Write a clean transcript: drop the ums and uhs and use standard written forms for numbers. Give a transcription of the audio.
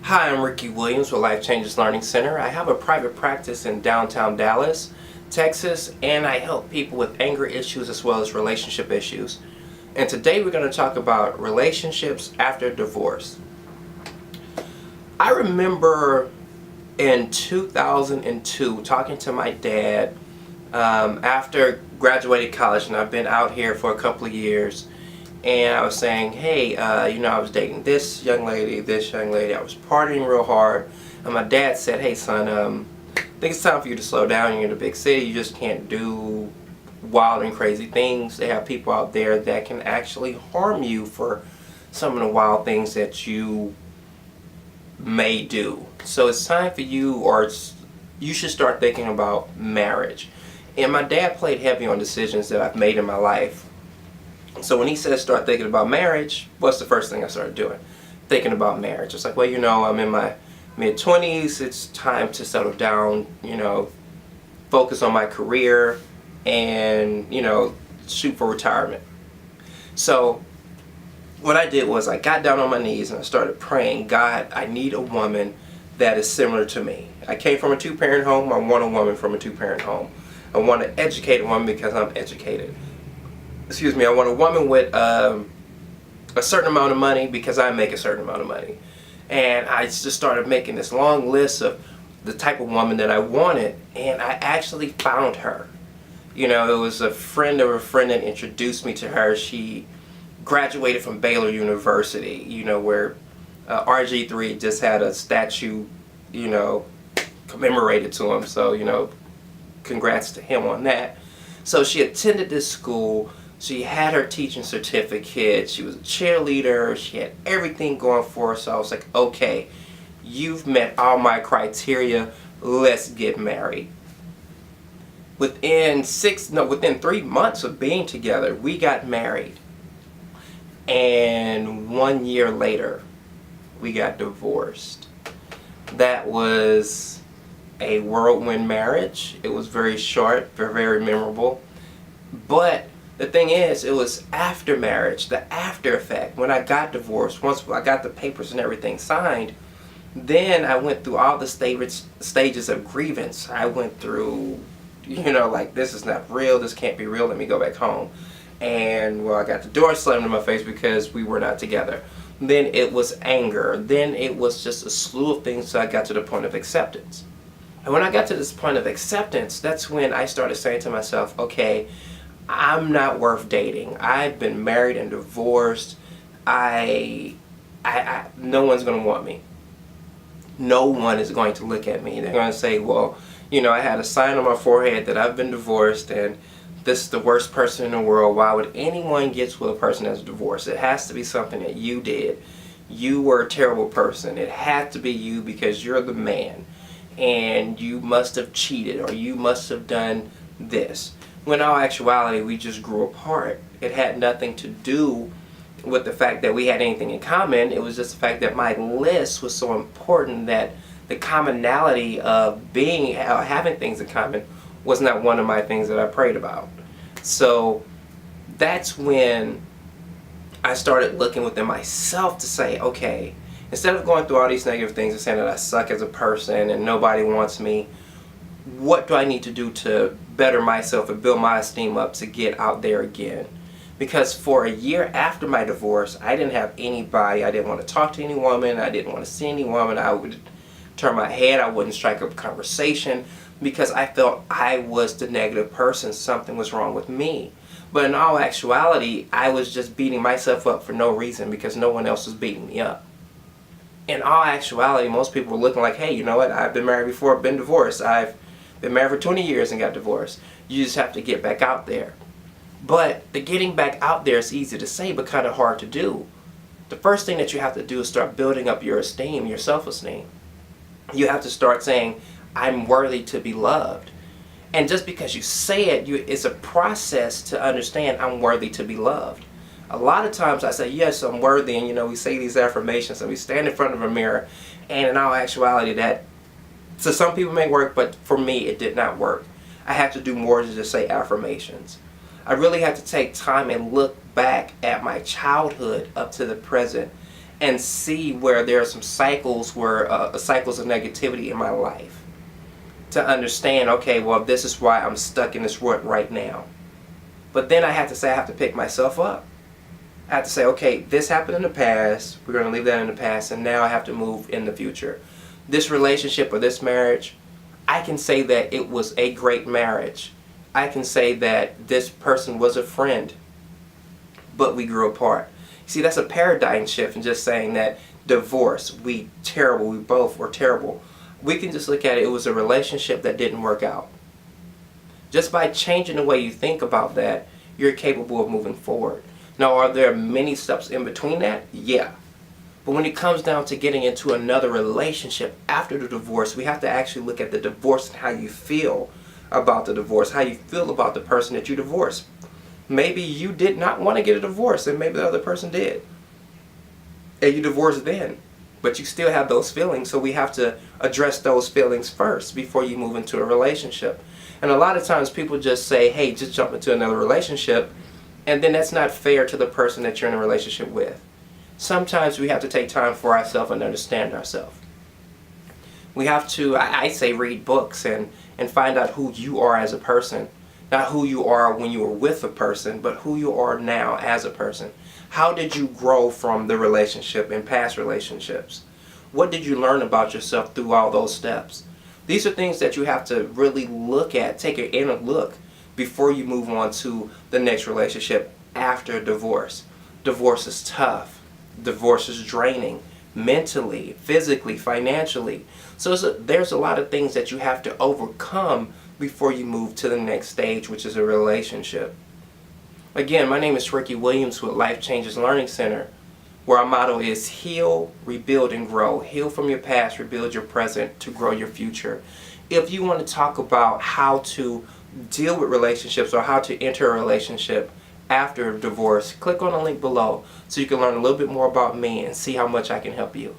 Hi, I'm Ricky Williams with Life Changes Learning Center. I have a private practice in downtown Dallas, Texas, and I help people with anger issues as well as relationship issues. And today we're going to talk about relationships after divorce. I remember in 2002 talking to my dad after graduating college, and I've been out here for a couple of years. And I was saying, hey, I was dating this young lady, I was partying real hard. And my dad said, hey son, I think it's time for you to slow down. You're in a big city, you just can't do wild and crazy things. They have people out there that can actually harm you for some of the wild things that you may do. So it's time for you, you should start thinking about marriage. And my dad played heavy on decisions that I've made in my life. So when he said start thinking about marriage, what's the first thing I started doing? Thinking about marriage. It's like, well, I'm in my mid-20s, it's time to settle down, focus on my career and, shoot for retirement. So what I did was I got down on my knees and I started praying, God, I need a woman that is similar to me. I came from a two-parent home, I want a woman from a two-parent home. I want an educated woman because I'm educated. I want a woman with a certain amount of money because I make a certain amount of money. And I just started making this long list of the type of woman that I wanted, and I actually found her. It was a friend of a friend that introduced me to her. She graduated from Baylor University, where RG3 just had a statue, commemorated to him. So, congrats to him on that. So she attended this school. She had her teaching certificate, she was a cheerleader, she had everything going for her. So I was like, okay, you've met all my criteria, let's get married. Within 3 months of being together, we got married. And 1 year later, we got divorced. That was a whirlwind marriage. It was very short, very memorable. But the thing is, it was after marriage, the after effect. When I got divorced, once I got the papers and everything signed, then I went through all the stages of grievance. I went through, like, this is not real, this can't be real, let me go back home. And, I got the door slammed in my face because we were not together. Then it was anger. Then it was just a slew of things, so I got to the point of acceptance. And when I got to this point of acceptance, that's when I started saying to myself, okay, I'm not worth dating. I've been married and divorced. No one's going to want me. No one is going to look at me. They're going to say, well, I had a sign on my forehead that I've been divorced and this is the worst person in the world. Why would anyone get with a person that's divorced? It has to be something that you did. You were a terrible person. It had to be you because you're the man. And you must have cheated or you must have done this. When in all actuality, we just grew apart. It had nothing to do with the fact that we had anything in common. It was just the fact that my list was so important that the commonality of having things in common was not one of my things that I prayed about. So that's when I started looking within myself to say, okay, instead of going through all these negative things and saying that I suck as a person and nobody wants me, what do I need to do to better myself and build my esteem up to get out there again? Because for a year after my divorce, I didn't have anybody. I didn't want to talk to any woman. I didn't want to see any woman. I would turn my head. I wouldn't strike up a conversation because I felt I was the negative person. Something was wrong with me. But in all actuality, I was just beating myself up for no reason because no one else was beating me up. In all actuality, most people were looking like, hey, you know what? I've been married before, been divorced. I've been married for 20 years and got divorced. You just have to get back out there. But the getting back out there is easy to say, but kind of hard to do. The first thing that you have to do is start building up your esteem, your self-esteem. You have to start saying, I'm worthy to be loved. And just because you say it, it's a process to understand I'm worthy to be loved. A lot of times I say, yes, I'm worthy, and we say these affirmations and we stand in front of a mirror, and in all actuality that, so some people may work, but for me it did not work. I had to do more than just say affirmations. I really had to take time and look back at my childhood up to the present and see where there are some cycles where cycles of negativity in my life, to understand, okay, well, this is why I'm stuck in this rut right now. But then I have to say, I have to pick myself up. I have to say, okay, this happened in the past, we're going to leave that in the past, and now I have to move in the future. This relationship or this marriage, I can say that it was a great marriage. I can say that this person was a friend, but we grew apart. See, that's a paradigm shift in just saying that divorce, we both were terrible. We can just look at it was a relationship that didn't work out. Just by changing the way you think about that, you're capable of moving forward. Now, are there many steps in between that? Yeah. But when it comes down to getting into another relationship after the divorce, we have to actually look at the divorce and how you feel about the divorce, how you feel about the person that you divorced. Maybe you did not want to get a divorce, and maybe the other person did. And you divorced then. But you still have those feelings, so we have to address those feelings first before you move into a relationship. And a lot of times people just say, hey, just jump into another relationship, and then that's not fair to the person that you're in a relationship with. Sometimes we have to take time for ourselves and understand ourselves. We have to, I say, read books and find out who you are as a person. Not who you are when you were with a person, but who you are now as a person. How did you grow from the relationship and past relationships? What did you learn about yourself through all those steps? These are things that you have to really look at, take an inner look before you move on to the next relationship after divorce. Divorce is tough. Divorce is draining mentally, physically, financially. So there's a lot of things that you have to overcome before you move to the next stage, which is a relationship. Again, my name is Ricky Williams with Life Changes Learning Center, where our motto is heal, rebuild, and grow. Heal from your past, rebuild your present to grow your future. If you want to talk about how to deal with relationships or how to enter a relationship after divorce, click on the link below so you can learn a little bit more about me and see how much I can help you.